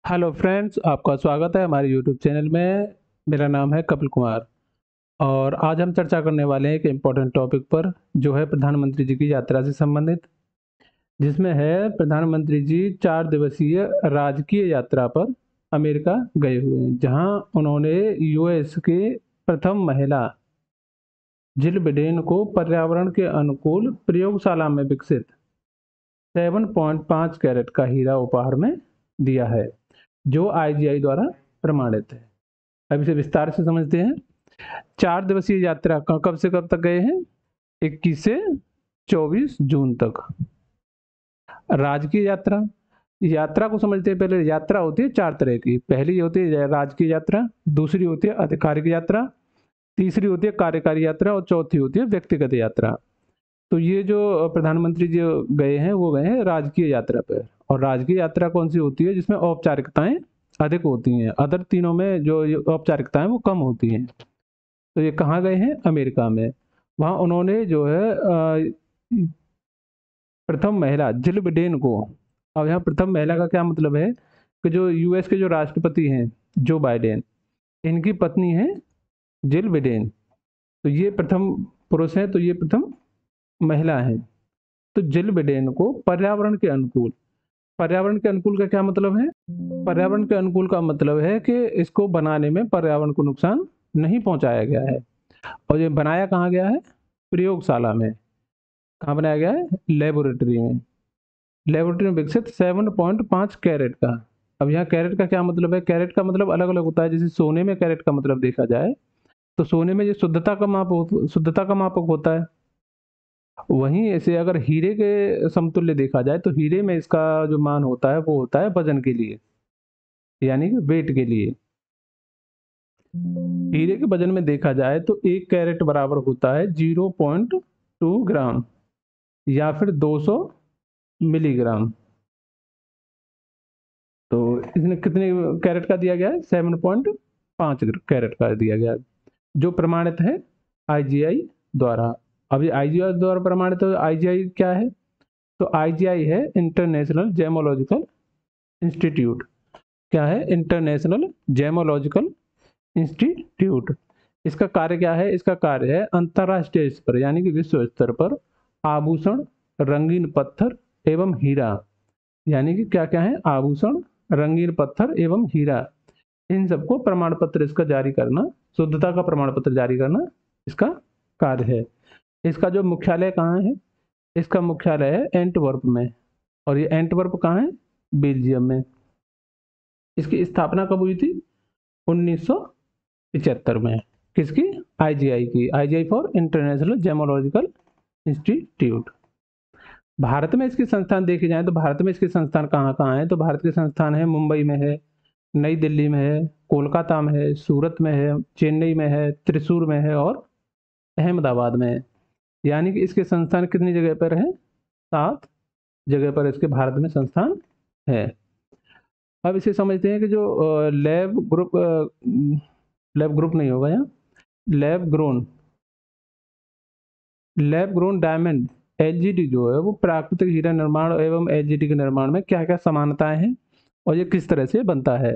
Hello friends, आपका स्वागत है हमारे यूट्यूब चैनल में। मेरा नाम है कपिल कुमार और आज हम चर्चा करने वाले हैं एक इम्पोर्टेंट टॉपिक पर जो है प्रधानमंत्री जी की यात्रा से संबंधित, जिसमें है प्रधानमंत्री जी 4 दिवसीय राजकीय यात्रा पर अमेरिका गए हुए हैं, जहां उन्होंने यूएस के प्रथम महिला जिल बिडेन को पर्यावरण के अनुकूल प्रयोगशाला में विकसित 7.5 कैरेट का हीरा उपहार में दिया है, जो आईजीआई द्वारा प्रमाणित है। अब इसे विस्तार से समझते हैं। 4 दिवसीय यात्रा कब से कब तक गए हैं? 21 से 24 जून तक। राजकीय यात्रा, यात्रा को समझते हैं। पहले यात्रा होती है 4 तरह की। पहली होती है राजकीय यात्रा, दूसरी होती है आधिकारिक यात्रा, तीसरी होती है कार्यकारी यात्रा और चौथी होती है व्यक्तिगत यात्रा। तो ये जो प्रधानमंत्री जो गए हैं वो गए हैं राजकीय यात्रा पर। और राजकीय यात्रा कौन सी होती है? जिसमें औपचारिकताएं अधिक होती हैं। अदर तीनों में जो औपचारिकताएं वो कम होती हैं। तो ये कहाँ गए हैं? अमेरिका में। वहाँ उन्होंने जो है प्रथम महिला जिल बिडेन को, अब यहाँ प्रथम महिला का क्या मतलब है कि जो यूएस के जो राष्ट्रपति हैं जो बाइडेन, इनकी पत्नी है जिल बिडेन। तो ये प्रथम पुरुष हैं, तो ये प्रथम महिला है। तो जिल बिडेन को पर्यावरण के अनुकूल, पर्यावरण के अनुकूल का क्या मतलब है? पर्यावरण के अनुकूल का मतलब है कि इसको बनाने में पर्यावरण को नुकसान नहीं पहुंचाया गया है। और ये बनाया कहाँ गया है? प्रयोगशाला में। कहाँ बनाया गया है? लेबोरेटरी में। लेबोरेटरी में विकसित 7.5 कैरेट का। अब यहाँ कैरेट का क्या मतलब है? कैरेट का मतलब अलग अलग होता है। जैसे सोने में कैरेट का मतलब देखा जाए तो सोने में जो शुद्धता का मापक होता है। वहीं ऐसे अगर हीरे के समतुल्य देखा जाए तो हीरे में इसका जो मान होता है वो होता है वजन के लिए, यानी कि वेट के लिए। हीरे के वजन में देखा जाए तो 1 कैरेट बराबर होता है 0.2 ग्राम या फिर 200 मिलीग्राम। तो इसने कितने कैरेट का दिया गया है? 7.5 कैरेट का दिया गया है, जो प्रमाणित है आईजीआई द्वारा। अभी आईजीआई द्वारा प्रमाणित है। आईजीआई क्या है? तो आईजीआई है इंटरनेशनल जेमोलॉजिकल इंस्टीट्यूट। क्या है? International gemological institute. इसका कार्य क्या है? इसका कार्य है अंतरराष्ट्रीय स्तर पर यानी कि विश्व स्तर पर आभूषण, रंगीन पत्थर एवं हीरा, यानी कि क्या क्या है? आभूषण, रंगीन पत्थर एवं हीरा, इन सबको प्रमाण पत्र इसका जारी करना, शुद्धता का प्रमाण पत्र जारी करना इसका कार्य है। इसका जो मुख्यालय कहाँ है? इसका मुख्यालय है एंटवर्प में। और ये एंटवर्प कहाँ है? बेल्जियम में। इसकी स्थापना कब हुई थी? 1975 में। किसकी? आईजीआई की। IGI for international gemological institute. Bharat में इसके संस्थान देखे जाएं तो भारत में इसके संस्थान कहाँ कहाँ हैं? तो भारत के संस्थान है मुंबई में है, नई दिल्ली में है, कोलकाता में है, सूरत में है, चेन्नई में है, त्रिशूर में है और अहमदाबाद में है। यानी कि इसके संस्थान कितनी जगह पर है? 7 जगह पर इसके भारत में संस्थान है। अब इसे समझते हैं कि जो लैब ग्रुप नहीं होगा यहाँ, lab grown, lab grown diamond LGD जो है वो प्राकृतिक हीरा निर्माण एवं एलजीडी के निर्माण में क्या क्या समानताएं हैं और ये किस तरह से बनता है।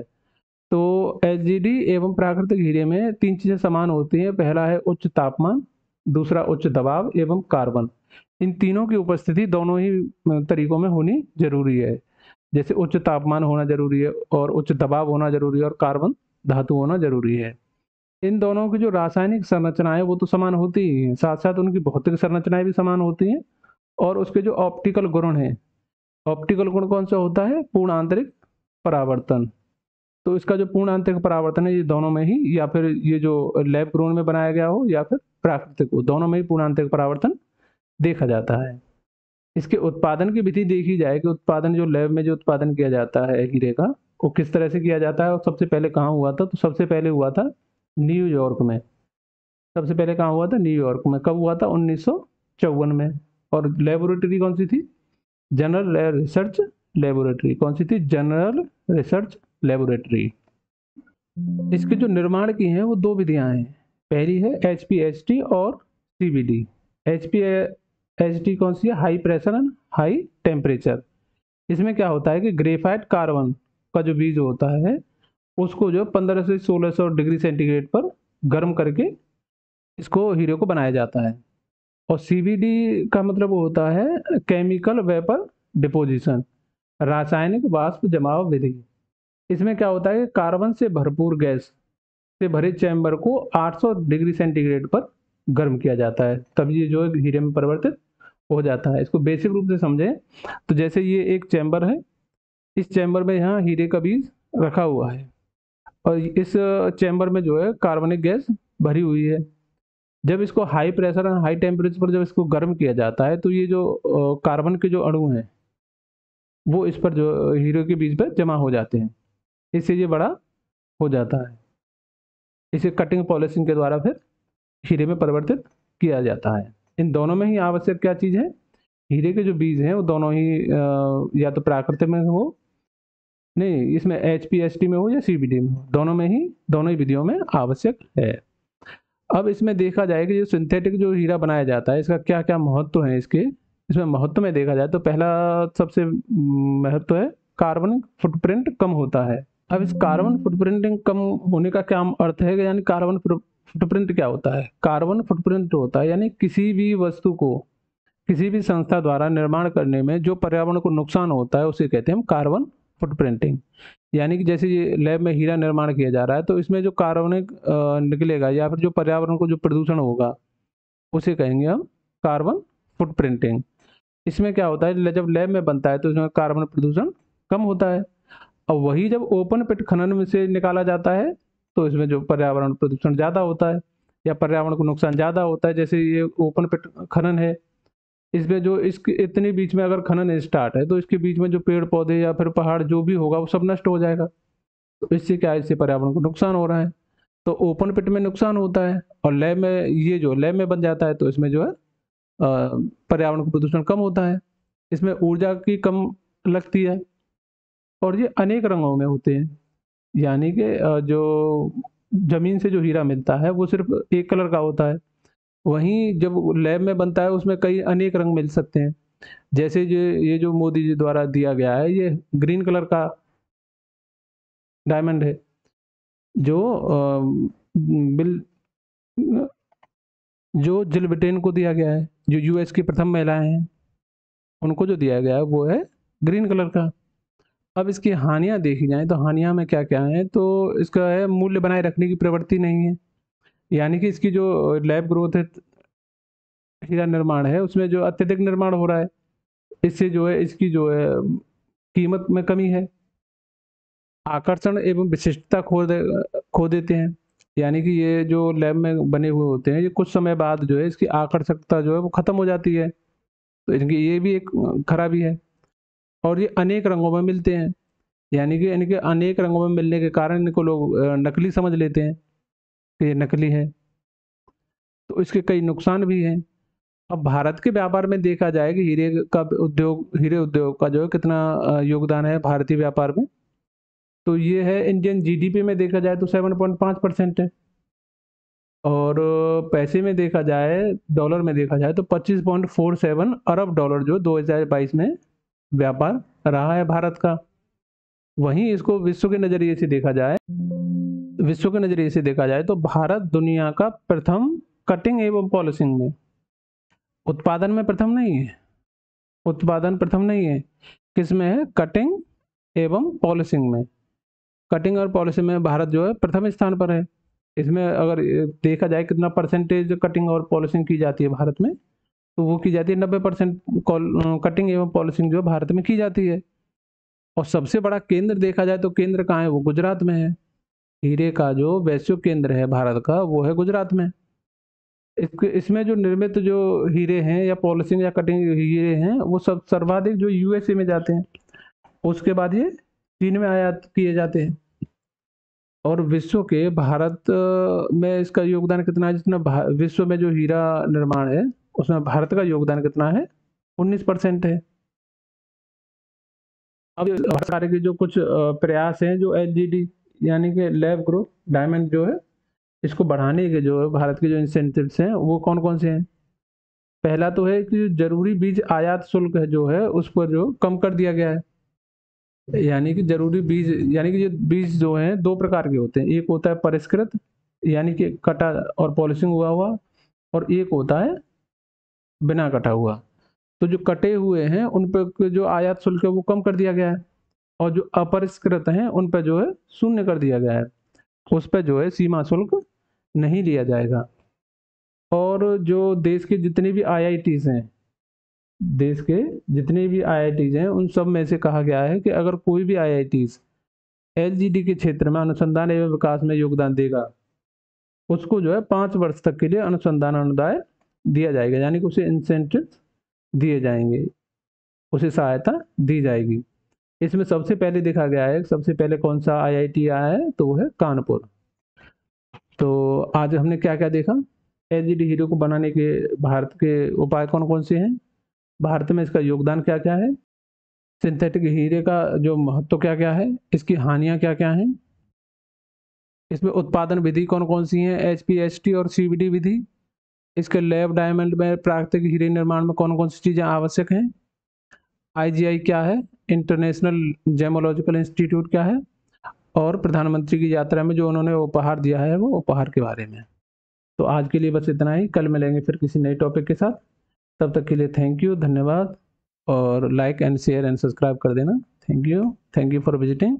तो एलजीडी एवं प्राकृतिक हीरे में 3 चीजें समान होती हैं। पहला है उच्च तापमान, दूसरा उच्च दबाव एवं कार्बन। इन तीनों की उपस्थिति दोनों ही तरीकों में होनी जरूरी है। जैसे उच्च तापमान होना जरूरी है और उच्च दबाव होना जरूरी है और कार्बन धातु होना जरूरी है। इन दोनों की जो रासायनिक संरचनाएं वो तो समान होती ही हैं, साथ साथ उनकी भौतिक संरचनाएं भी समान होती हैं। और उसके जो ऑप्टिकल गुण हैं, ऑप्टिकल गुण कौन सा होता है? पूर्ण आंतरिक परावर्तन। तो इसका जो पूर्ण आंतरिक परावर्तन है ये दोनों में ही, या फिर ये जो लैब ग्रोन में बनाया गया हो या फिर प्राकृतिक हो, दोनों में ही पूर्ण आंतरिक परावर्तन देखा जाता है। इसके उत्पादन की विधि देखी जाए कि उत्पादन जो लैब में जो उत्पादन किया जाता है हीरे का, वो किस तरह से किया जाता है और सबसे पहले कहाँ हुआ था? तो सबसे पहले हुआ था न्यूयॉर्क में। सबसे पहले कहाँ हुआ था? न्यूयॉर्क में। कब हुआ था? 1954 में। और लेबोरेटरी कौन सी थी? General research laboratory. कौन सी थी? General research laboratory. इसके जो निर्माण की हैं वो 2 विधियां हैं। पहली है एचपीएचटी और सीवीडी। एचपीएचटी कौन सी है? High pressure and high temperature. इसमें क्या होता है कि ग्रेफाइट कार्बन का जो बीज होता है उसको जो 1500 से 1600 डिग्री सेंटीग्रेड पर गर्म करके इसको हीरे को बनाया जाता है। और सीवीडी का मतलब होता है केमिकल वेपर डिपोजिशन, रासायनिक वाष्प जमाव विधि। इसमें क्या होता है कि कार्बन से भरपूर गैस से भरे चैम्बर को 800 डिग्री सेंटीग्रेड पर गर्म किया जाता है, तब ये जो है हीरे में परिवर्तित हो जाता है। इसको बेसिक रूप से समझें तो जैसे ये एक चैम्बर है, इस चैम्बर में यहाँ हीरे का बीज रखा हुआ है और इस चैम्बर में जो है कार्बनिक गैस भरी हुई है। जब इसको हाई प्रेशर और हाई टेम्परेचर पर जब इसको गर्म किया जाता है तो ये जो कार्बन के जो अणु हैं वो इस पर जो हीरे के बीज पर जमा हो जाते हैं, इससे ये बड़ा हो जाता है। इसे कटिंग पॉलिशिंग के द्वारा फिर हीरे में परिवर्तित किया जाता है। इन दोनों में ही आवश्यक क्या चीज़ है, हीरे के जो बीज हैं वो दोनों ही या तो प्राकृतिक में हो, नहीं इसमें HPST में हो या CVD में हो, दोनों ही विधियों में आवश्यक है। अब इसमें देखा जाए कि जो सिंथेटिक जो हीरा बनाया जाता है इसका क्या क्या महत्व है। इसमें महत्व में देखा जाए तो पहला सबसे महत्व है कार्बन फुटप्रिंट कम होता है। अब इस कार्बन फुटप्रिंटिंग कम होने का क्या अर्थ है, यानी कार्बन फुटप्रिंट क्या होता है? कार्बन फुटप्रिंट होता है यानी किसी भी वस्तु को किसी भी संस्था द्वारा निर्माण करने में जो पर्यावरण को नुकसान होता है उसे कहते हैं हम कार्बन फुटप्रिंटिंग। यानी कि जैसे ये लैब में हीरा निर्माण किया जा रहा है तो इसमें जो कार्बनिक निकलेगा या फिर जो पर्यावरण को जो प्रदूषण होगा उसे कहेंगे हम कार्बन फुटप्रिंटिंग। इसमें क्या होता है, जब लैब में बनता है तो इसमें कार्बन प्रदूषण कम होता है और वही जब ओपन पिट खनन में से निकाला जाता है तो इसमें जो पर्यावरण प्रदूषण ज़्यादा होता है या पर्यावरण को नुकसान ज़्यादा होता है। जैसे ये ओपन पिट खनन है, इसमें जो इसके इतने बीच में अगर खनन स्टार्ट है तो इसके बीच में जो पेड़ पौधे या फिर पहाड़ जो भी होगा वो सब नष्ट हो जाएगा। तो इससे क्या है, इससे पर्यावरण को नुकसान हो रहा है। तो ओपन पिट में नुकसान होता है और लैब में ये जो लैब में बन जाता है तो इसमें जो है पर्यावरण को प्रदूषण कम होता है, इसमें ऊर्जा की कम लगती है और ये अनेक रंगों में होते हैं। यानी कि जो जमीन से जो हीरा मिलता है वो सिर्फ एक कलर का होता है, वहीं जब लैब में बनता है उसमें कई अनेक रंग मिल सकते हैं। जैसे ये जो मोदी जी द्वारा दिया गया है ये ग्रीन कलर का डायमंड है, जो बिल जो जिल ब्रिटेन को दिया गया है, जो US की प्रथम महिलाएं हैं उनको जो दिया गया है वो है ग्रीन कलर का। अब इसकी हानियां देखी जाएं तो हानियां में क्या क्या है, तो इसका है मूल्य बनाए रखने की प्रवृत्ति नहीं है। यानी कि इसकी जो लैब ग्रोथ है हीरा निर्माण है उसमें जो अत्यधिक निर्माण हो रहा है, इससे जो है इसकी जो है कीमत में कमी है। आकर्षण एवं विशिष्टता खो देते हैं। यानी कि ये जो लैब में बने हुए होते हैं ये कुछ समय बाद जो है इसकी आकर्षकता जो है वो खत्म हो जाती है, तो इनकी ये भी एक खराबी है। और ये अनेक रंगों में मिलते हैं, यानी कि इनके अनेक रंगों में मिलने के कारण इनको लोग नकली समझ लेते हैं कि ये नकली है, तो इसके कई नुकसान भी हैं। अब भारत के व्यापार में देखा जाए कि हीरे उद्योग का जो है कितना योगदान है भारतीय व्यापार में, तो ये है इंडियन GDP में देखा जाए तो 7.5% है और पैसे में देखा जाए डॉलर में देखा जाए तो 25.47 अरब डॉलर जो 2022 में व्यापार रहा है भारत का। वहीं इसको विश्व के नज़रिए से देखा जाए तो भारत दुनिया का प्रथम कटिंग एवं पॉलिशिंग में, उत्पादन में प्रथम नहीं है, उत्पादन प्रथम नहीं है, किसमें है? कटिंग एवं पॉलिशिंग में। कटिंग और पॉलिशिंग में भारत जो है प्रथम स्थान पर है। इसमें अगर देखा जाए कितना परसेंटेज कटिंग और पॉलिशिंग की जाती है भारत में, तो वो की जाती है 90% कटिंग एवं पॉलिशिंग जो भारत में की जाती है। और सबसे बड़ा केंद्र देखा जाए तो केंद्र कहाँ है? वो गुजरात में है। हीरे का जो वैश्विक केंद्र है भारत का वो है गुजरात में। इसमें जो निर्मित जो हीरे हैं या पॉलिशिंग या कटिंग हीरे हैं वो सब सर्वाधिक जो USA में जाते हैं, उसके बाद ये चीन में आयात किए जाते हैं। और विश्व के भारत में इसका योगदान कितना है? जितना विश्व में जो हीरा निर्माण है उसमें भारत का योगदान कितना है? 19% है। अब सारे के जो कुछ प्रयास हैं जो LGD यानी कि लैब ग्रोथ डायमंड जो है इसको बढ़ाने के जो है भारत के जो इंसेंटिव्स हैं वो कौन कौन से हैं? पहला तो है कि जरूरी बीज आयात शुल्क है जो है उस पर जो कम कर दिया गया है। यानी कि जरूरी बीज, यानी कि ये बीज जो हैं दो प्रकार के होते हैं, एक होता है परिष्कृत यानी कि कटा और पॉलिशिंग हुआ हुआ, और एक होता है बिना कटा हुआ। तो जो कटे हुए हैं उन पे जो आयात शुल्क है वो कम कर दिया गया है, और जो अपरिष्कृत हैं उन पे जो है शून्य कर दिया गया है, उस पे जो है सीमा शुल्क नहीं लिया जाएगा। और जो देश के जितने भी आईआईटीज़ हैं, देश के जितने भी आईआईटीज़ हैं उन सब में से कहा गया है कि अगर कोई भी आईआईटीज़ एलजीडी के क्षेत्र में अनुसंधान एवं विकास में योगदान देगा, उसको जो है 5 वर्ष तक के लिए अनुसंधान अनुदान दिया जाएगा, यानी कि उसे इंसेंटिव दिए जाएंगे, उसे सहायता दी जाएगी। इसमें सबसे पहले देखा गया है, सबसे पहले कौन सा आईआईटी आया है, तो वो है कानपुर। तो आज हमने क्या क्या देखा, एलजीडी हीरो को बनाने के भारत के उपाय कौन कौन से हैं, भारत में इसका योगदान क्या क्या है, सिंथेटिक हीरे का जो महत्व क्या क्या है, इसकी हानियां क्या क्या हैं, इसमें उत्पादन विधि कौन कौन सी हैं, एचपीएसटी और सीवीडी विधि, इसके लैब डायमंड में प्राकृतिक हीरे निर्माण में कौन कौन सी चीज़ें आवश्यक हैं, आईजीआई क्या है, इंटरनेशनल जेमोलॉजिकल इंस्टीट्यूट क्या है, और प्रधानमंत्री की यात्रा में जो उन्होंने उपहार दिया है वो उपहार के बारे में। तो आज के लिए बस इतना ही, कल मिलेंगे फिर किसी नए टॉपिक के साथ। तब तक के लिए थैंक यू, धन्यवाद, और like and share and subscribe कर देना। Thank you for visiting.